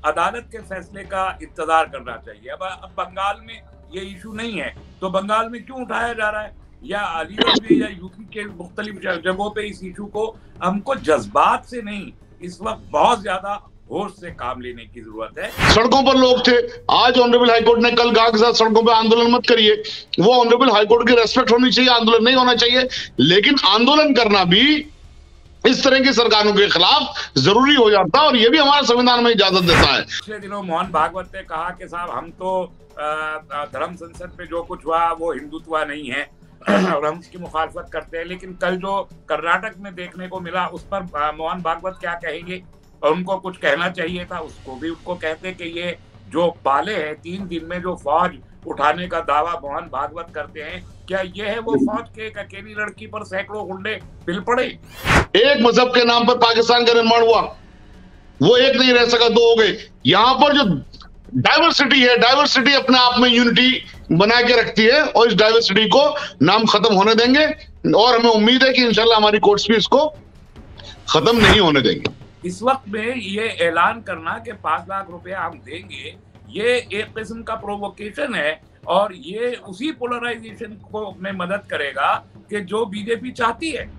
अदालत के फैसले का इंतजार करना चाहिए। अब बंगाल में ये इशू नहीं है तो बंगाल में क्यों उठाया जा रहा है, या अलीगढ़ में या यूपी के मुख्तलिफ जगहों पे इस इशू को, हमको जज्बात से नहीं, इस वक्त बहुत ज्यादा होश से काम लेने की जरूरत है। सड़कों पर लोग थे, आज ऑनरेबल हाईकोर्ट ने कल कहा कि साथ सड़कों पर आंदोलन मत करिए। वो ऑनरेबल हाईकोर्ट की रेस्पेक्ट होनी चाहिए, आंदोलन नहीं होना चाहिए, लेकिन आंदोलन करना भी इस तरह की सरकारों के खिलाफ जरूरी हो जाता है और ये भी हमारे संविधान में इजाजत देता है। पिछले दिनों मोहन भागवत ने कहा कि साहब हम तो धर्म संसद पे जो कुछ हुआ वो हिंदुत्व नहीं है और हम उसकी मुखालफत करते हैं, लेकिन कल जो कर्नाटक में देखने को मिला उस पर मोहन भागवत क्या कहेंगे, और उनको कुछ कहना चाहिए था, उसको भी उनको कहते कि ये जो पाले हैं 3 दिन में जो फौज उठाने का दावा मोहन भागवत करते हैं, क्या ये है वो फौज के एक अकेली लड़की पर सैकड़ों गुंडे पिल पड़े। एक मजहब के नाम पर पाकिस्तान का निर्माण हुआ, वो एक नहीं रह सका, 2 हो गए। यहाँ पर जो डाइवर्सिटी है, डाइवर्सिटी अपने आप में यूनिटी बना के रखती है और इस डाइवर्सिटी को नाम खत्म होने देंगे और हमें उम्मीद है कि इंशाल्लाह हमारी कोर्ट्स भी इसको खत्म नहीं होने देंगे। इस वक्त में ये ऐलान करना कि 5 लाख रुपया हम देंगे, ये एक किस्म का प्रोवोकेशन है और ये उसी पोलराइजेशन को में मदद करेगा कि जो बीजेपी चाहती है।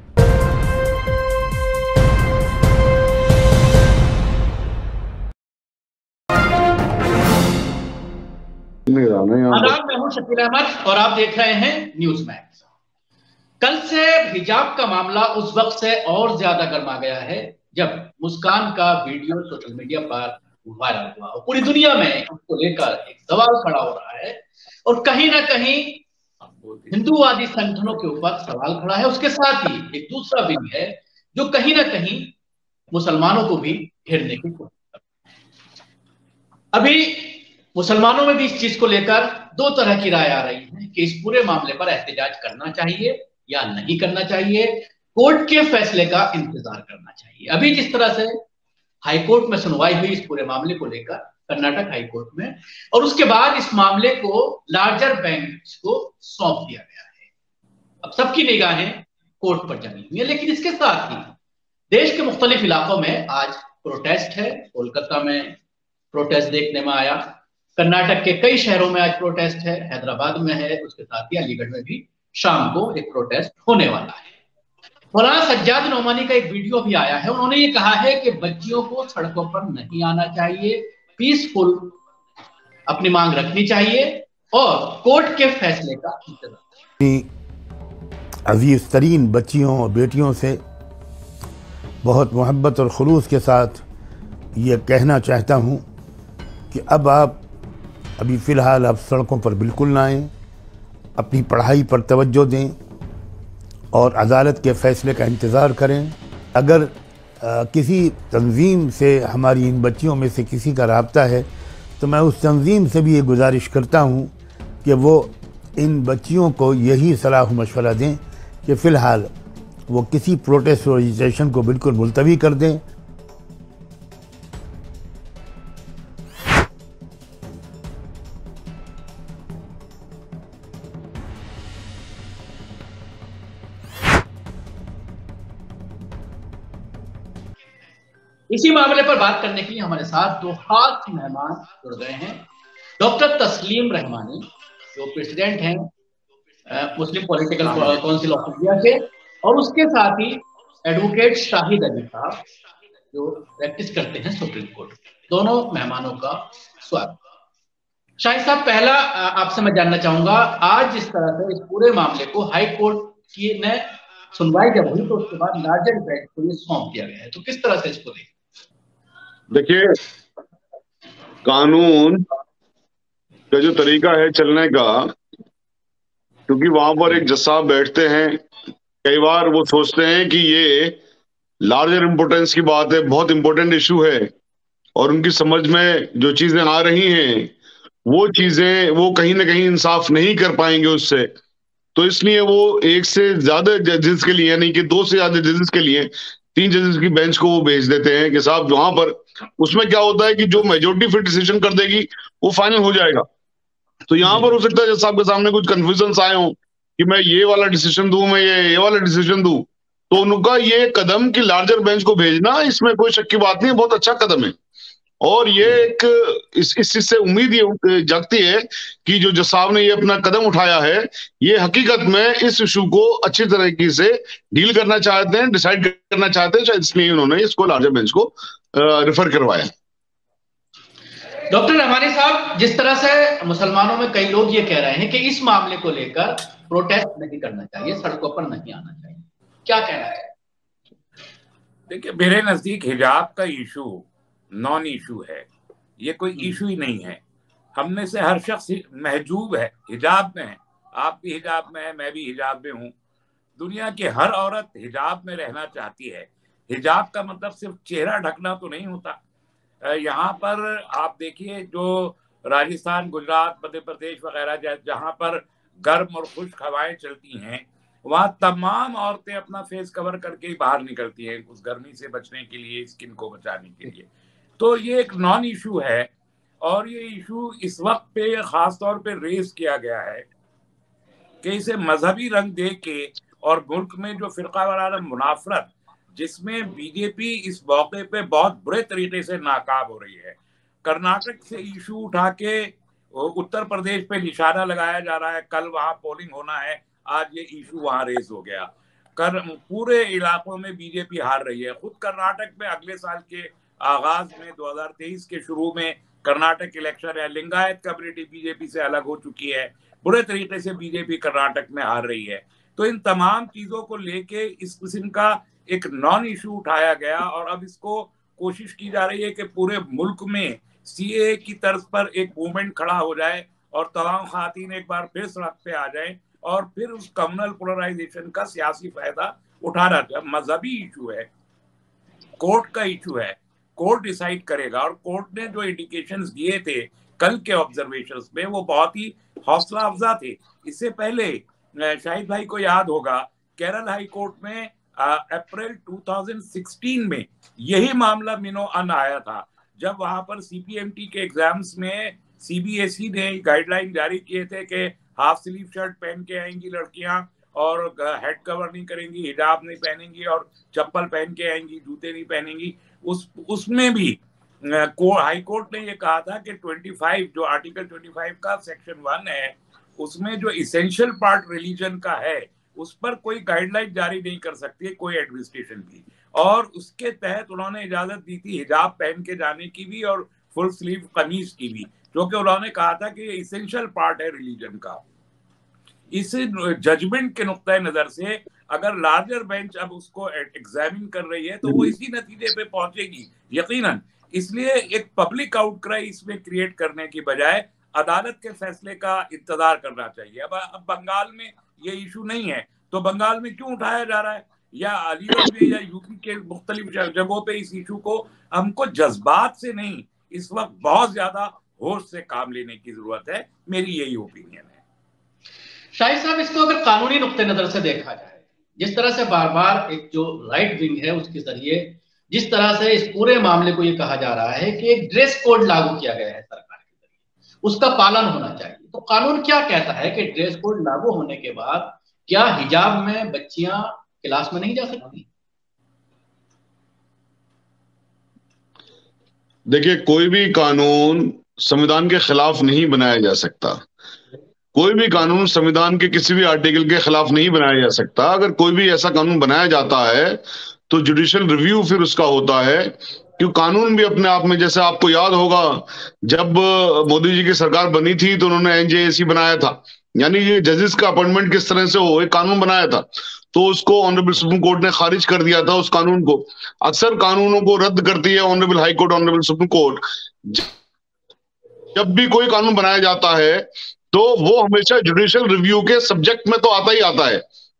आदाब, मैं हूं शकील अहमद और आप देख रहे हैं न्यूज मैक्स। कल से हिजाब का मामला उस वक्त से और ज्यादा गर्मा गया है जब मुस्कान का वीडियो सोशल मीडिया पर वायरल हुआ और पूरी दुनिया में उसको लेकर एक सवाल खड़ा हो रहा है और कहीं ना कहीं हिंदूवादी संगठनों के ऊपर सवाल खड़ा है। उसके साथ ही एक दूसरा विंग है जो कहीं ना कहीं मुसलमानों को भी घेरने की कोशिश कर रहा है। अभी मुसलमानों में भी इस चीज को लेकर 2 तरह की राय आ रही है कि इस पूरे मामले पर एहतजाज करना चाहिए या नहीं करना चाहिए, कोर्ट के फैसले का इंतजार करना चाहिए। अभी जिस तरह से हाईकोर्ट में सुनवाई हुई इस पूरे मामले को लेकर कर्नाटक हाईकोर्ट में, और उसके बाद इस मामले को लार्जर बेंच को सौंप दिया गया है। अब सबकी निगाहें कोर्ट पर जमी हुई है, लेकिन इसके साथ ही देश के मुख्तलिफ इलाकों में आज प्रोटेस्ट है। कोलकाता में प्रोटेस्ट देखने में आया, कर्नाटक के कई शहरों में आज प्रोटेस्ट है, हैदराबाद में है, उसके साथ ही अलीगढ़ में भी शाम को एक प्रोटेस्ट होने वाला है। मौलाना सज्जाद नोमानी का एक वीडियो भी आया है, उन्होंने ये कहा है कि बच्चियों को सड़कों पर नहीं आना चाहिए, पीसफुल अपनी मांग रखनी चाहिए और कोर्ट के फैसले का इंतजार। अजीज तरीन बच्चियों और बेटियों से बहुत मोहब्बत और खुलूस के साथ ये कहना चाहता हूँ कि अब आप अभी फ़िलहाल आप सड़कों पर बिल्कुल ना आएँ, अपनी पढ़ाई पर तवज्जो दें और अदालत के फ़ैसले का इंतज़ार करें। अगर किसी तंजीम से हमारी इन बच्चियों में से किसी का राब्ता है तो मैं उस तंजीम से भी ये गुजारिश करता हूँ कि वो इन बच्चियों को यही सलाह मशवरा दें कि फ़िलहाल वो किसी प्रोटेस्ट और रजिस्ट्रेशन को बिल्कुल मुलतवी कर दें। इसी मामले पर बात करने के लिए हमारे साथ 2 खास मेहमान जुड़ गए हैं। डॉक्टर तस्लीम रहमानी जो प्रेसिडेंट हैं मुस्लिम पॉलिटिकल काउंसिल ऑफ इंडिया के, और उसके साथ ही एडवोकेट शाहिद अली साहब जो प्रैक्टिस करते हैं सुप्रीम कोर्ट। दोनों मेहमानों का स्वागत। शाहिद साहब, पहला आपसे मैं जानना चाहूंगा, आज जिस तरह से इस पूरे मामले को हाई कोर्ट की ने सुनवाई जब हुई तो उसके बाद लार्जर बेंच को ये सौंप दिया गया है, तो किस तरह से इसको देखें? देखिए, कानून का जो तरीका है चलने का, क्योंकि वहां पर एक जज साहब बैठते हैं, कई बार वो सोचते हैं कि ये लार्जर इंपोर्टेंस की बात है, बहुत इंपॉर्टेंट इशू है, और उनकी समझ में जो चीजें आ रही हैं वो चीजें वो कहीं ना कहीं इंसाफ नहीं कर पाएंगे उससे, तो इसलिए वो एक से ज्यादा जजेस के लिए, यानी कि 2 से ज्यादा जजेस के लिए 3 जजेस की बेंच को वो भेज देते हैं कि साहब वहां पर, उसमें क्या होता है कि जो मेजोरिटी फिर डिसीजन कर देगी वो फाइनल हो जाएगा। तो यहाँ पर हो सकता है जज साहब के सामने कुछ कंफ्यूजन आए हों कि मैं ये वाला डिसीजन दूं, मैं ये वाला डिसीजन दूं, तो उनका ये कदम कि लार्जर बेंच को भेजना, इसमें कोई शक की बात नहीं है, बहुत अच्छा कदम है। और ये एक इस चीज से उम्मीद ये जगती है कि जो जज साहब ने ये अपना कदम उठाया है, ये हकीकत में इस इशू को अच्छी तरीके से डील करना चाहते हैं, डिसाइड करना चाहते हैं, शायद इसलिए उन्होंने इसको लार्जर बेंच को रेफर करवाया। डॉक्टर रहमानी साहब, जिस तरह से मुसलमानों में कई लोग ये कह रहे हैं कि इस मामले को लेकर प्रोटेस्ट नहीं करना चाहिए, सड़कों पर नहीं आना चाहिए, क्या कहना है? देखिए, मेरे नजदीक हिजाब का इशू नॉन इशू है, ये कोई इशू ही नहीं है। हम में से हर शख्स महजूब है, हिजाब में है, आप भी हिजाब में है, मैं भी हिजाब में हूँ। दुनिया की हर औरत हिजाब में रहना चाहती है। हिजाब का मतलब सिर्फ चेहरा ढकना तो नहीं होता। यहाँ पर आप देखिए, जो राजस्थान, गुजरात, मध्य प्रदेश वगैरह जहाँ पर गर्म और खुश्क हवाएं चलती हैं, वहाँ तमाम औरतें अपना फेस कवर करके ही बाहर निकलती हैं उस गर्मी से बचने के लिए, स्किन को बचाने के लिए। तो ये एक नॉन इशू है, और ये इशू इस वक्त पे खास तौर पे रेज किया गया है कि इसे मजहबी रंग दे के, और मुल्क में जो फिरका वाराना मुनाफरत जिसमें बीजेपी इस मौके पे बहुत बुरे तरीके से नाकाब हो रही है। कर्नाटक से इशू उठा के उत्तर प्रदेश पे निशाना लगाया जा रहा है, कल वहां पोलिंग होना है, आज ये इशू वहां रेज हो गया। पूरे इलाकों में बीजेपी हार रही है। खुद कर्नाटक में अगले साल के आगाज में 2023 के शुरू में कर्नाटक इलेक्शन है, लिंगायत कम्युनिटी बीजेपी से अलग हो चुकी है, बुरे तरीके से बीजेपी कर्नाटक में हार रही है। तो इन तमाम चीजों को लेके इस किस्म का एक नॉन इशू उठाया गया, और अब इसको कोशिश की जा रही है कि पूरे मुल्क में सीए की तर्ज पर एक मूवमेंट खड़ा हो जाए और तमाम खातीन एक बार फिर सड़क पे आ जाए, और फिर उस कम्युनल पोलराइजेशन का सियासी फायदा उठाना चाहिए। मजहबी इशू है, कोर्ट का इशू है, कोर्ट डिसाइड करेगा। और कोर्ट ने जो इंडिकेशंस दिए थे कल के ऑब्जर्वेशंस में, वो बहुत ही हौसला अफजा थे। इससे पहले शाहिद भाई को याद होगा, केरल हाई कोर्ट में अप्रैल 2016 में यही मामला मिनो अन आया था, जब वहां पर सीपीएमटी के एग्जाम्स में सीबीएसई ने गाइडलाइन जारी किए थे कि हाफ स्लीव शर्ट पहन के आएंगी लड़कियां, और हेड कवर नहीं करेंगी, हिजाब नहीं पहनेंगी, और चप्पल पहन के आएंगी, जूते नहीं पहनेंगी। उसमें भी हाई कोर्ट ने ये कहा था कि 25 जो आर्टिकल 25 का सेक्शन 1 है, उसमें जो इसेंशियल पार्ट रिलीजन का है, उस पर कोई गाइडलाइन जारी नहीं कर सकती कोई एडमिनिस्ट्रेशन भी। और उसके तहत उन्होंने इजाजत दी थी हिजाब पहन के जाने की भी, और फुल स्लीव कमीज की भी, क्योंकि उन्होंने कहा था कि ये इसेंशियल पार्ट है रिलीजन का। इस जजमेंट के नुक्ता नजर से अगर लार्जर बेंच अब उसको एग्जामिन कर रही है, तो वो इसी नतीजे पे पहुंचेगी यकीनन। इसलिए एक पब्लिक आउटक्राई इसमें क्रिएट करने की बजाय अदालत के फैसले का इंतजार करना चाहिए। अब बंगाल में ये इशू नहीं है, तो बंगाल में क्यों उठाया जा रहा है, या अलीगढ़ में या यूपी के मुख्तलिफ जगहों पे इस इशू को? हमको जज्बात से नहीं, इस वक्त बहुत ज्यादा होश से काम लेने की जरूरत है, मेरी यही ओपिनियन है। शाहिद साहब, इसको अगर कानूनी नुक्ते नजर से देखा जाए, जिस तरह से बार बार एक जो राइट विंग है उसके जरिए जिस तरह से इस पूरे मामले को ये कहा जा रहा है कि एक ड्रेस कोड लागू किया गया है सरकार के जरिए, उसका पालन होना चाहिए, तो कानून क्या कहता है कि ड्रेस कोड लागू होने के बाद क्या हिजाब में बच्चियां क्लास में नहीं जा सकती? देखिए, कोई भी कानून संविधान के खिलाफ नहीं बनाया जा सकता। कोई भी कानून संविधान के किसी भी आर्टिकल के खिलाफ नहीं बनाया जा सकता। अगर कोई भी ऐसा कानून बनाया जाता है तो जुडिशियल रिव्यू फिर उसका होता है, क्यों कानून भी अपने आप में, जैसे आपको याद होगा जब मोदी जी की सरकार बनी थी तो उन्होंने एनजेएसी बनाया था, यानी ये जजेस का अपॉइंटमेंट किस तरह से हो, एक कानून बनाया था, तो उसको ऑनरेबल सुप्रीम कोर्ट ने खारिज कर दिया था उस कानून को। अक्सर कानूनों को रद्द करती है honourable high court, honourable supreme court. जब भी कोई कानून बनाया जाता है तो वो हमेशा जुडिशियल रिव्यू के सब्जेक्ट में तो आता ही आता है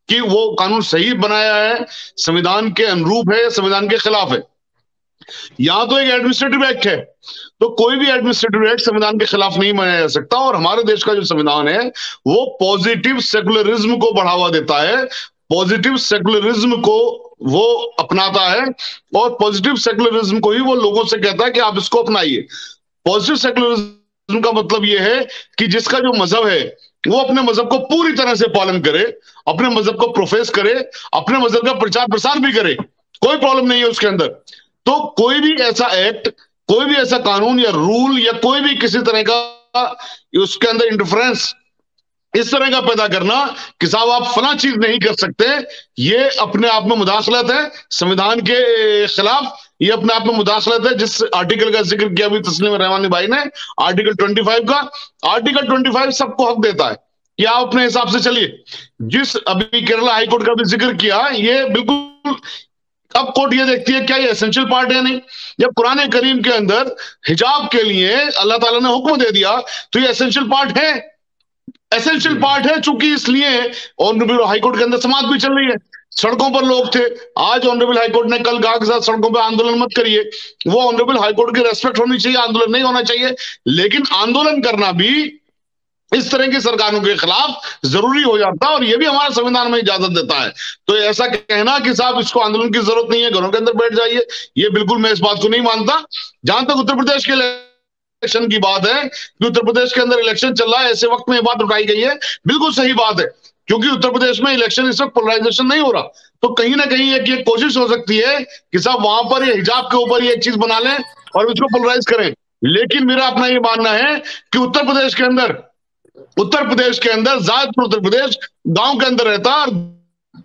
कि वो कानून सही बनाया है, संविधान के अनुरूप है या संविधान के खिलाफ है। यहां तो एक एडमिनिस्ट्रेटिव एक्ट है, तो कोई भी एडमिनिस्ट्रेटिव एक्ट संविधान के खिलाफ नहीं बनाया जा सकता। और हमारे देश का जो संविधान है वो पॉजिटिव सेकुलरिज्म को बढ़ावा देता है, पॉजिटिव सेकुलरिज्म को वो अपनाता है, और पॉजिटिव सेकुलरिज्म को ही वो लोगों से कहता है कि आप इसको अपनाइए। पॉजिटिव सेकुलरिज्म का मतलब यह है कि जिसका जो मजहब है वो अपने मजहब को पूरी तरह से पालन करे, अपने मजहब को प्रोफेस करे, अपने मजहब का प्रचार प्रसार भी करे, कोई प्रॉब्लम नहीं है उसके अंदर। तो कोई भी ऐसा एक्ट कोई भी ऐसा कानून या रूल या कोई भी किसी तरह का उसके अंदर इंटरफेरेंस इस तरह का पैदा करना कि साहब आप फला चीज नहीं कर सकते, ये अपने आप में मुदाखलत है संविधान के खिलाफ, ये अपने आप में मुदाखलत है। जिस आर्टिकल का जिक्र किया अभी तस्लीम रहमानी भाई ने, आर्टिकल 25 का, आर्टिकल 25 सबको हक देता है कि आप अपने हिसाब से चलिए। जिस अभी केरला हाईकोर्ट का भी जिक्र किया, ये बिल्कुल अब कोर्ट ये देखती है क्या ये एसेंशियल पार्ट है नहीं। जब कुरान करीम के अंदर हिजाब के लिए अल्लाह ताला ने हुक्म दे दिया तो ये एसेंशियल पार्ट है, एसेंशियल पार्ट है। चूंकि इसलिए ऑनरेबल हाईकोर्ट के अंदर समाज भी चल रही है, सड़कों पर लोग थे। आज ऑनरेबल हाईकोर्ट ने कल कहा कि साथ सड़कों पर आंदोलन मत करिए, वो ऑनरेबल हाईकोर्ट की रेस्पेक्ट होनी चाहिए, आंदोलन नहीं होना चाहिए। लेकिन आंदोलन करना भी इस तरह की सरकारों के खिलाफ जरूरी हो जाता है और ये भी हमारा संविधान में इजाजत देता है। तो ऐसा कहना कि साहब इसको आंदोलन की जरूरत नहीं है, घरों के अंदर बैठ जाइए, ये बिल्कुल मैं इस बात को नहीं मानता। जहां तक उत्तर प्रदेश के इलेक्शन की बात है कि उत्तर प्रदेश के अंदर इलेक्शन चल रहा है, ऐसे वक्त में ये बात उठाई गई है, बिल्कुल सही बात है, क्योंकि उत्तर प्रदेश में इलेक्शन इस वक्त पोलराइजेशन नहीं हो रहा। तो कहीं ना कहीं एक ये कोशिश हो सकती है कि साहब वहां पर ये हिजाब के ऊपर ये एक चीज बना लें और उसको पोलराइज करें। लेकिन मेरा अपना ये मानना है कि उत्तर प्रदेश के अंदर ज्यादातर उत्तर प्रदेश गांव के अंदर रहता है और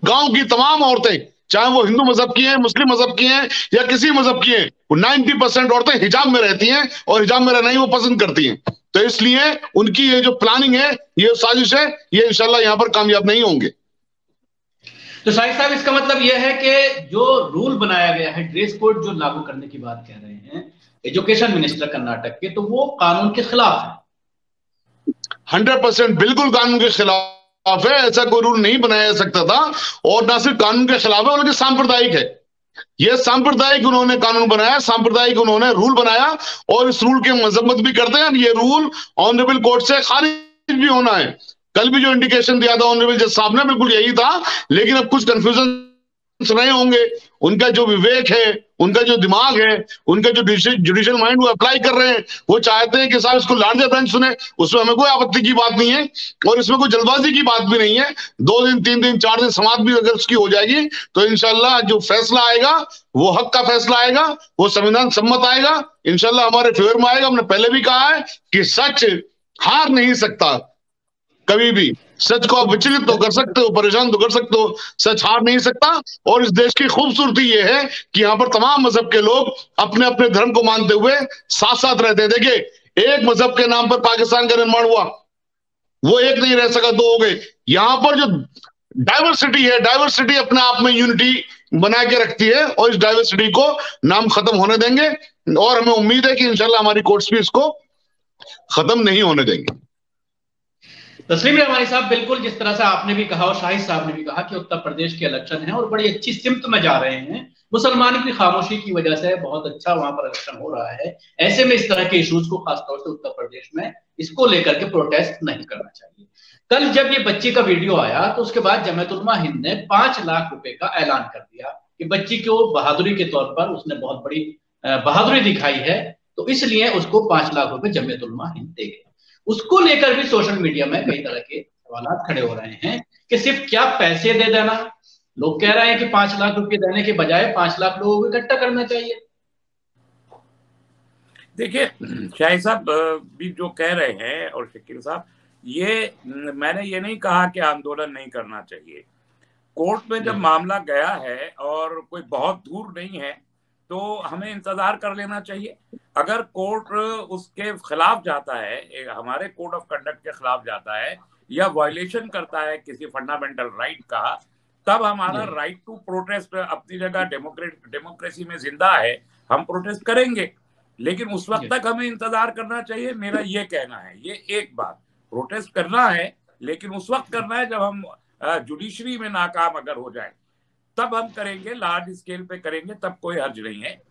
गांव की तमाम औरतें, चाहे वो हिंदू मजहब की हैं, मुस्लिम मजहब की हैं या किसी मजहब की हैं, वो 90% औरतें हिजाब में रहती हैं और हिजाब में रहना ही वो पसंद करती हैं। तो इसलिए उनकी ये जो प्लानिंग है, ये साजिश है, ये इंशाल्लाह यहां पर कामयाब नहीं होंगे। तो शाहिद साहब, इसका मतलब यह है कि जो रूल बनाया गया है, ड्रेस कोड जो लागू करने की बात कह रहे हैं एजुकेशन मिनिस्टर कर्नाटक के, तो वो कानून के खिलाफ है। 100% बिल्कुल कानून के खिलाफ है, ऐसा कोई रूल नहीं बनाया जा सकता था। और ना सिर्फ कानून के खिलाफ है बल्कि सांप्रदायिक है। यह सांप्रदायिक उन्होंने कानून बनाया, सांप्रदायिक उन्होंने रूल बनाया और इस रूल की मजम्मत भी करते हैं। ये रूल ऑनरेबल कोर्ट से खारिज भी होना है। कल भी जो इंडिकेशन दिया था ऑनरेबल जज साहब ने, बिल्कुल यही था। लेकिन अब कुछ कंफ्यूजन रहे होंगे, उनका जो विवेक है, उनका जो दिमाग है, उनका जो जुडिशियल माइंड वो अप्लाई कर रहे हैं। वो चाहते हैं कि साहब इसको लार्जर बेंच सुने, उसमें हमें कोई आपत्ति की बात नहीं है और इसमें कोई जल्दबाजी की बात भी नहीं है। 2 दिन 3 दिन 4 दिन समाप्त भी अगर उसकी हो जाएगी तो इंशाल्लाह जो फैसला आएगा वो हक का फैसला आएगा, वो संविधान सम्मत आएगा, इंशाल्लाह हमारे फेवर में आएगा। हमने पहले भी कहा है कि सच हार नहीं सकता कभी भी। सच को आप विचलित तो कर सकते हो, परेशान तो कर सकते हो, सच हार नहीं सकता। और इस देश की खूबसूरती ये है कि यहाँ पर तमाम मजहब के लोग अपने अपने धर्म को मानते हुए साथ साथ रहते हैं। देखिए, एक मजहब के नाम पर पाकिस्तान का निर्माण हुआ, वो एक नहीं रह सका, 2 हो गए। यहां पर जो डाइवर्सिटी है, डाइवर्सिटी अपने आप में यूनिटी बना के रखती है और इस डाइवर्सिटी को नाम खत्म होने देंगे और हमें उम्मीद है कि इंशाल्लाह हमारी कोर्ट्स भी इसको खत्म नहीं होने देंगे। तस्लीम रहमानी साहब, बिल्कुल जिस तरह से आपने भी कहा और शाहिद साहब ने भी कहा कि उत्तर प्रदेश के इलेक्शन है और बड़ी अच्छी सिमत में जा रहे हैं। मुसलमान की खामोशी की वजह से बहुत अच्छा वहां पर इलेक्शन हो रहा है। ऐसे में इस तरह के इश्यूज को खासतौर से उत्तर प्रदेश में इसको लेकर के प्रोटेस्ट नहीं करना चाहिए। कल जब ये बच्ची का वीडियो आया तो उसके बाद जमीयत उलमा हिंद ने 5 लाख रुपए का ऐलान कर दिया कि बच्ची को बहादुरी के तौर पर उसने बहुत बड़ी बहादुरी दिखाई है, तो इसलिए उसको 5 लाख रुपए जमीयत उलमा हिंद देगी। उसको लेकर भी सोशल मीडिया में कई तरह के सवाल खड़े हो रहे हैं कि सिर्फ क्या पैसे दे देना, लोग कह रहे हैं कि 5 लाख रुपए देने के बजाय 5 लाख लोगों को इकट्ठा करना चाहिए। देखिए, शाहिद साहब भी जो कह रहे हैं और शकील साहब, ये मैंने ये नहीं कहा कि आंदोलन नहीं करना चाहिए। कोर्ट में जब मामला गया है और कोई बहुत दूर नहीं है तो हमें इंतजार कर लेना चाहिए। अगर कोर्ट उसके खिलाफ जाता है, हमारे कोड ऑफ कंडक्ट के खिलाफ जाता है या वायलेशन करता है किसी फंडामेंटल राइट का, तब हमारा राइट टू प्रोटेस्ट अपनी जगह डेमोक्रेसी में जिंदा है, हम प्रोटेस्ट करेंगे। लेकिन उस वक्त तक हमें इंतजार करना चाहिए, मेरा ये कहना है। ये एक बात, प्रोटेस्ट करना है लेकिन उस वक्त करना है जब हम जुडिशरी में नाकाम अगर हो जाए तब हम करेंगे, लार्ज स्केल पे करेंगे, तब कोई हर्ज नहीं है।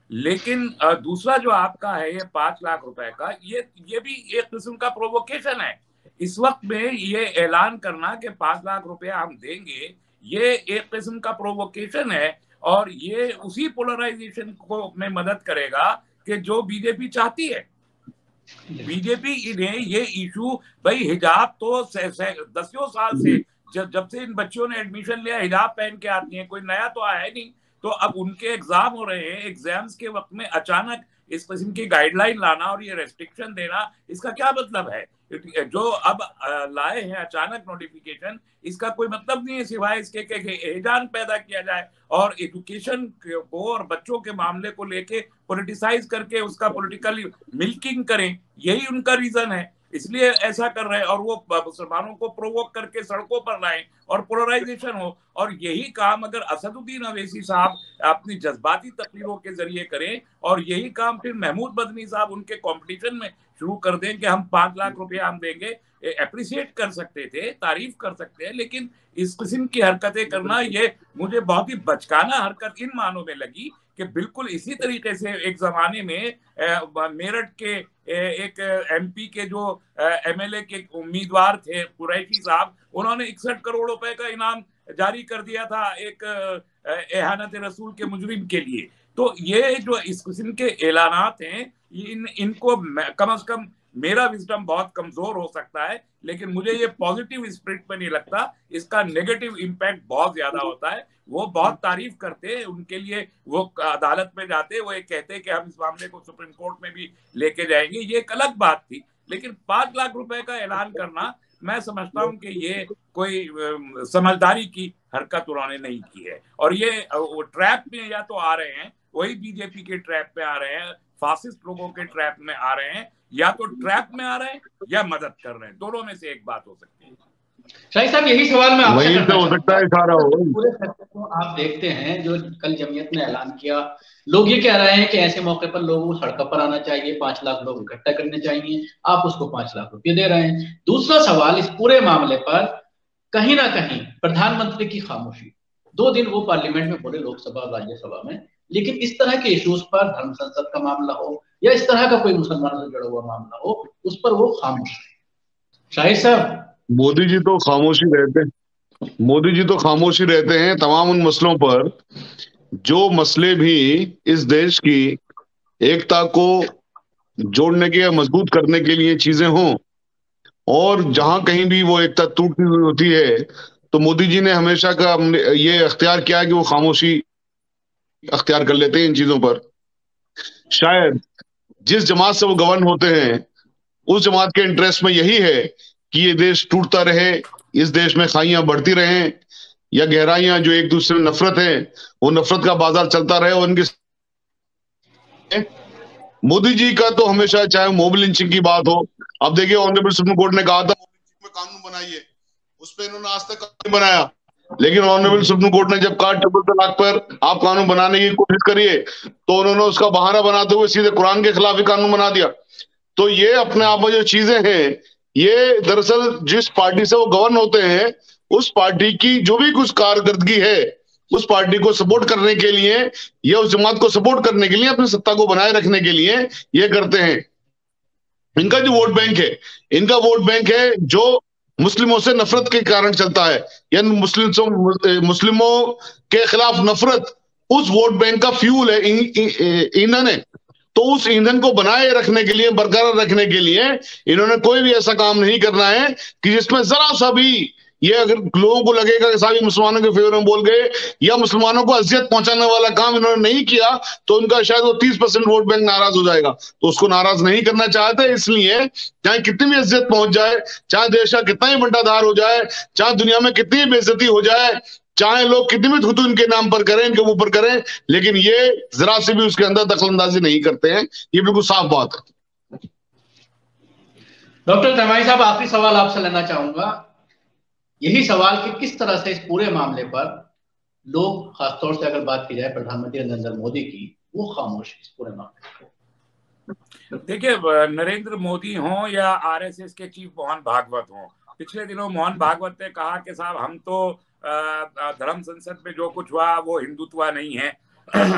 लेकिन दूसरा जो आपका है ये 5 लाख रुपए का, ये भी एक किस्म का प्रोवोकेशन है। इस वक्त में ये ऐलान करना कि 5 लाख रुपए हम देंगे, ये एक किस्म का प्रोवोकेशन है और ये उसी पोलराइजेशन को में मदद करेगा कि जो बीजेपी चाहती है। बीजेपी ने ये इशू, भाई हिजाब तो 10 साल से जब से इन बच्चों ने एडमिशन लिया हिजाब पहन के आती हैं, कोई नया तो आया नहीं। तो अब उनके एग्जाम हो रहे हैं, एग्जाम्स के वक्त में अचानक इस किस्म की गाइडलाइन लाना और ये रेस्ट्रिक्शन देना, इसका क्या मतलब है? जो अब लाए हैं अचानक नोटिफिकेशन, इसका कोई मतलब नहीं है सिवाय इसके कि एजान पैदा किया जाए और एजुकेशन को और बच्चों के मामले को लेके पॉलिटिसाइज करके उसका पॉलिटिकल मिल्किंग करें, यही उनका रीजन है, इसलिए ऐसा कर रहे हैं। और वो मुसलमानों को प्रोवोक करके सड़कों पर लाएं और पोलराइजेशन हो। और यही काम अगर असदुद्दीन अवैसी साहब अपनी जज्बाती तकरीरों के जरिए करें और यही काम फिर महमूद मदनी साहब उनके कंपटीशन में शुरू कर दें कि हम 5 लाख रुपए हम देंगे, अप्रिशिएट कर सकते थे, तारीफ कर सकते हैं, लेकिन इस किस्म की हरकतें करना ये मुझे बहुत ही बचकाना हरकत इन मानों में लगी कि बिल्कुल इसी तरीके से एक जमाने में मेरठ के एक एमपी के जो एमएलए के उम्मीदवार थे कुरैशी साहब, उन्होंने 61 करोड़ रुपए का इनाम जारी कर दिया था एक एहानत रसूल के मुजरिम के लिए। तो ये जो इस किस्म के ऐलानात हैं, इनको कम से कम मेरा विजडम बहुत कमजोर हो सकता है, लेकिन मुझे ये पॉजिटिव स्पिरिट में नहीं लगता, इसका नेगेटिव इम्पैक्ट बहुत ज्यादा होता है। वो बहुत तारीफ करते, उनके लिए वो अदालत में जाते, वो एक कहते कि हम इस मामले को सुप्रीम कोर्ट में भी लेके जाएंगे, ये एक अलग बात थी। लेकिन 5 लाख रुपए का ऐलान करना, मैं समझता हूं कि ये कोई समझदारी की हरकत उन्होंने नहीं की है। और ये वो ट्रैप में या तो आ रहे हैं, वही बीजेपी के ट्रैप में आ रहे हैं, फासिस्ट लोगों के ट्रैप में आ रहे हैं, या तो ट्रैप में आ रहे हैं या मदद कर रहे हैं, दोनों में से एक बात हो सकती है। शाही साहब, यही सवाल मैं आपसे करना हो सकता है सारा हो। पूरे फैसले को आप देखते हैं जो कल जमीयत ने ऐलान किया, लोग ये कह रहे हैं कि ऐसे मौके पर लोगों को सड़कों पर आना चाहिए, 5 लाख लोग इकट्ठा करने चाहिए, आप उसको 5 लाख रुपए दे रहे हैं। दूसरा सवाल, इस पूरे मामले पर कहीं ना कहीं प्रधानमंत्री की खामोशी, 2 दिन वो पार्लियामेंट में बोले, लोकसभा और राज्यसभा में, लेकिन इस तरह के इश्यूज पर, धर्म संसद का मामला हो या इस तरह का कोई मुसलमानों से जुड़ा हुआ मामला हो, उस पर वो खामोश है। शाहिद साहब, मोदी जी तो खामोशी रहते हैं तमाम उन मसलों पर जो मसले भी इस देश की एकता को जोड़ने के या मजबूत करने के लिए चीजें हों, और जहां कहीं भी वो एकता टूटती हुई होती है तो मोदी जी ने हमेशा का ये अख्तियार किया है कि वो खामोशी अख्तियार कर लेते हैं इन चीजों पर। शायद जिस जमात से वो गवर्न होते हैं उस जमात के इंटरेस्ट में यही है कि ये देश टूटता रहे, इस देश में खाइयां बढ़ती रहें, या गहराइयां जो एक दूसरे में नफरत है वो नफरत का बाजार चलता रहे। और इनके मोदी जी का तो हमेशा, चाहे मोब लिंचिंग की बात हो, अब देखिए ऑनरेबल सुप्रीम कोर्ट ने कहा था में कानून बनाइए, उस पर इन्होंने आज तक कानून बनाया, लेकिन ऑनरेबल सुप्रीम कोर्ट ने जब कहा ट्रिपल तलाक पर आप कानून बनाने की कोशिश करिए तो उन्होंने उसका बहाना बनाते हुए सीधे कुरान के खिलाफ ही कानून बना दिया। तो ये अपने आप में जो चीजें हैं, ये दरअसल जिस पार्टी से वो गवर्न होते हैं उस पार्टी की जो भी कुछ कारकर्दगी है, उस पार्टी को सपोर्ट करने के लिए या उस जमात को सपोर्ट करने के लिए, अपनी सत्ता को बनाए रखने के लिए ये करते हैं। इनका जो वोट बैंक है, इनका वोट बैंक है जो मुस्लिमों से नफरत के कारण चलता है, यानी मुस्लिमों के खिलाफ नफरत उस वोट बैंक का फ्यूल है, ईंधन है। तो उस ईंधन को बनाए रखने के लिए, बरकरार रखने के लिए इन्होंने कोई भी ऐसा काम नहीं करना है कि जिसमें जरा सा भी ये अगर लोगों को लगेगा कि साहब मुसलमानों के फेवर में बोल गए या मुसलमानों को अजियत पहुंचाने वाला काम इन्होंने नहीं किया, तो उनका शायद वो 30% वोट बैंक नाराज हो जाएगा। तो उसको नाराज नहीं करना चाहते, इसलिए चाहे कितनी भी अजियत पहुंच जाए, चाहे देश का कितना ही बंटाधार हो जाए, चाहे दुनिया में कितनी भी बेइज्जती हो जाए, चाहे लोग कितनी भी थुतू इनके नाम पर करें, इनके ऊपर करें, लेकिन ये जरा से भी उसके अंदर दखलंदाजी नहीं करते हैं। ये बिल्कुल साफ बात है। डॉक्टर तमाई साहब, आखिरी सवाल आपसे लेना चाहूंगा, यही सवाल कि किस तरह से इस पूरे मामले पर लोग, खासतौर से अगर बात की जाए प्रधानमंत्री नरेंद्र मोदी की, वो खामोश इस पूरे मामले। देखिए, नरेंद्र मोदी हों या आरएसएस के चीफ मोहन भागवत हों, पिछले दिनों मोहन भागवत ने कहा कि साहब हम तो धर्म संसद में जो कुछ हुआ वो हिंदुत्व नहीं है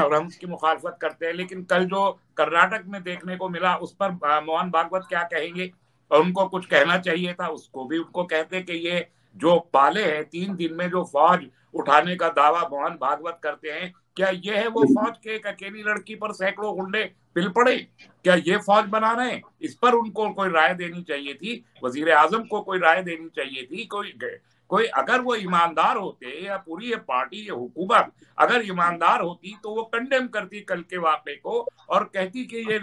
और हम उसकी मुखालफत करते हैं। लेकिन कल जो कर्नाटक में देखने को मिला उस पर मोहन भागवत क्या कहेंगे? और उनको कुछ कहना चाहिए था, उसको भी उनको कहते कि ये जो पाले हैं 3 दिन में जो फौज उठाने का दावा मोहन भागवत करते हैं, क्या ये है वो फौज के एक अकेली लड़की पर सैकड़ों गुंडे पिल पड़े? क्या ये फौज बना रहे हैं? इस पर उनको कोई राय देनी चाहिए थी, वजीर आजम को कोई राय देनी चाहिए थी, कोई कोई अगर वो ईमानदार होते या पूरी ये पार्टी ये हुकूमत अगर ईमानदार होती तो वो कंडेम करती कल के वाक़े को और कहती कि ये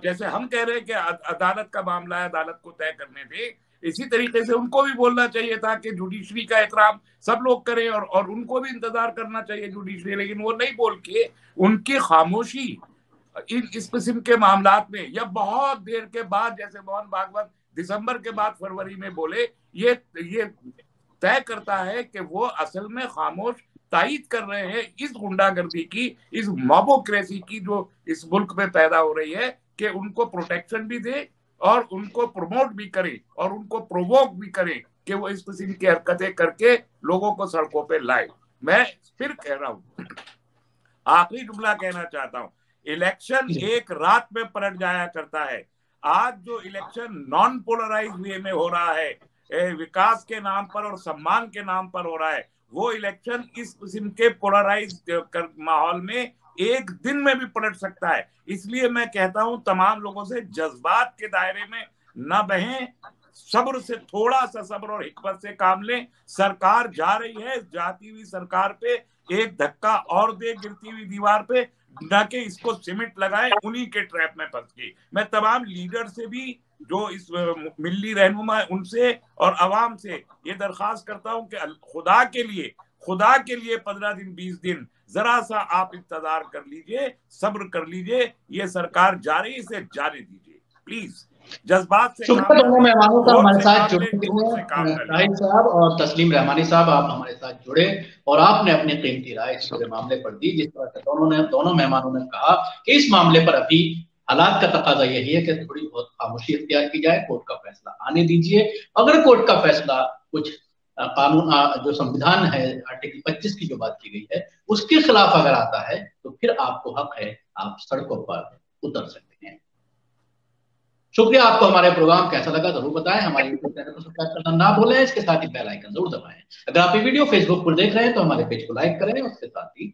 जैसे हम कह रहे हैं कि अदालत का मामला है, अदालत को तय करने दे, इसी तरीके से उनको भी बोलना चाहिए था कि जुडिशरी का एहतराम सब लोग करें और उनको भी इंतजार करना चाहिए जुडिशरी। लेकिन वो नहीं बोल के उनकी खामोशी इस किस्म के मामलात में या बहुत देर के बाद, जैसे मोहन भागवत दिसंबर के बाद फरवरी में बोले, ये तय करता है कि वो असल में खामोश तायीद कर रहे हैं इस गुंडागर्दी की, इस मॉबोक्रेसी की जो इस मुल्क में पैदा हो रही है, कि उनको प्रोटेक्शन भी दे और उनको प्रमोट भी करे और उनको प्रोवोक भी करे कि वो इस किस्म की हरकतें करके लोगों को सड़कों पे लाए। मैं फिर कह रहा हूं, आखिरी जुमला कहना चाहता हूं, इलेक्शन एक रात में पलट जाया करता है। आज जो इलेक्शन नॉन पोलराइज वे में हो रहा है, विकास के नाम पर और सम्मान के नाम पर हो रहा है, वो इलेक्शन इस किस्म के पोलराइज माहौल में एक दिन में भी पलट सकता है। इसलिए मैं कहता हूं तमाम लोगों से जज्बात के दायरे में न बहें, सब्र से, थोड़ा सा सब्र और हिकमत से काम लें। सरकार जा रही है, जाती हुई सरकार पे एक धक्का और दे गिरती हुई दीवार पे, न कि इसको सीमेंट लगाए उन्हीं के ट्रैप में फंस गई। मैं तमाम लीडर से भी जो इस मिल्ली रहनुमा है उनसे और अवाम से ये दरख्वास्त करता हूं कि खुदा के लिए 15 दिन 20 दिन जरा सा आप इंतजार कर लीजिए, सब्र कर लीजिए। ये सरकार जा रही है, इसे जाने दीजिए प्लीज। जज्बात से शुक्रिया दोनों मेहमानों का हमारे साथ जुड़े, ताहिर साहब और तस्लीम रहमानी साहब, आप हमारे साथ जुड़े और आपने अपनी कीमती राय इस पूरे मामले पर दी। जिस तरह से दोनों मेहमानों ने कहा कि इस मामले पर अभी हालात का तकाजा यही है कि थोड़ी बहुत खामोशी इख्तियार की जाए, कोर्ट का फैसला आने दीजिए। अगर कोर्ट का फैसला कुछ कानून जो संविधान है आर्टिकल 25 की जो बात की गई है उसके खिलाफ अगर आता है तो फिर आपको हक है, आप सड़कों पर उतर सकते हैं। शुक्रिया। आपको हमारे प्रोग्राम कैसा लगा जरूर बताएं, हमारे यूट्यूब चैनल को सब्सक्राइब करना ना भूलें, इसके साथ ही बेल आइकन जरूर दबाएं। अगर आप ये वीडियो फेसबुक पर देख रहे हैं तो हमारे पेज को लाइक करें, उसके साथ ही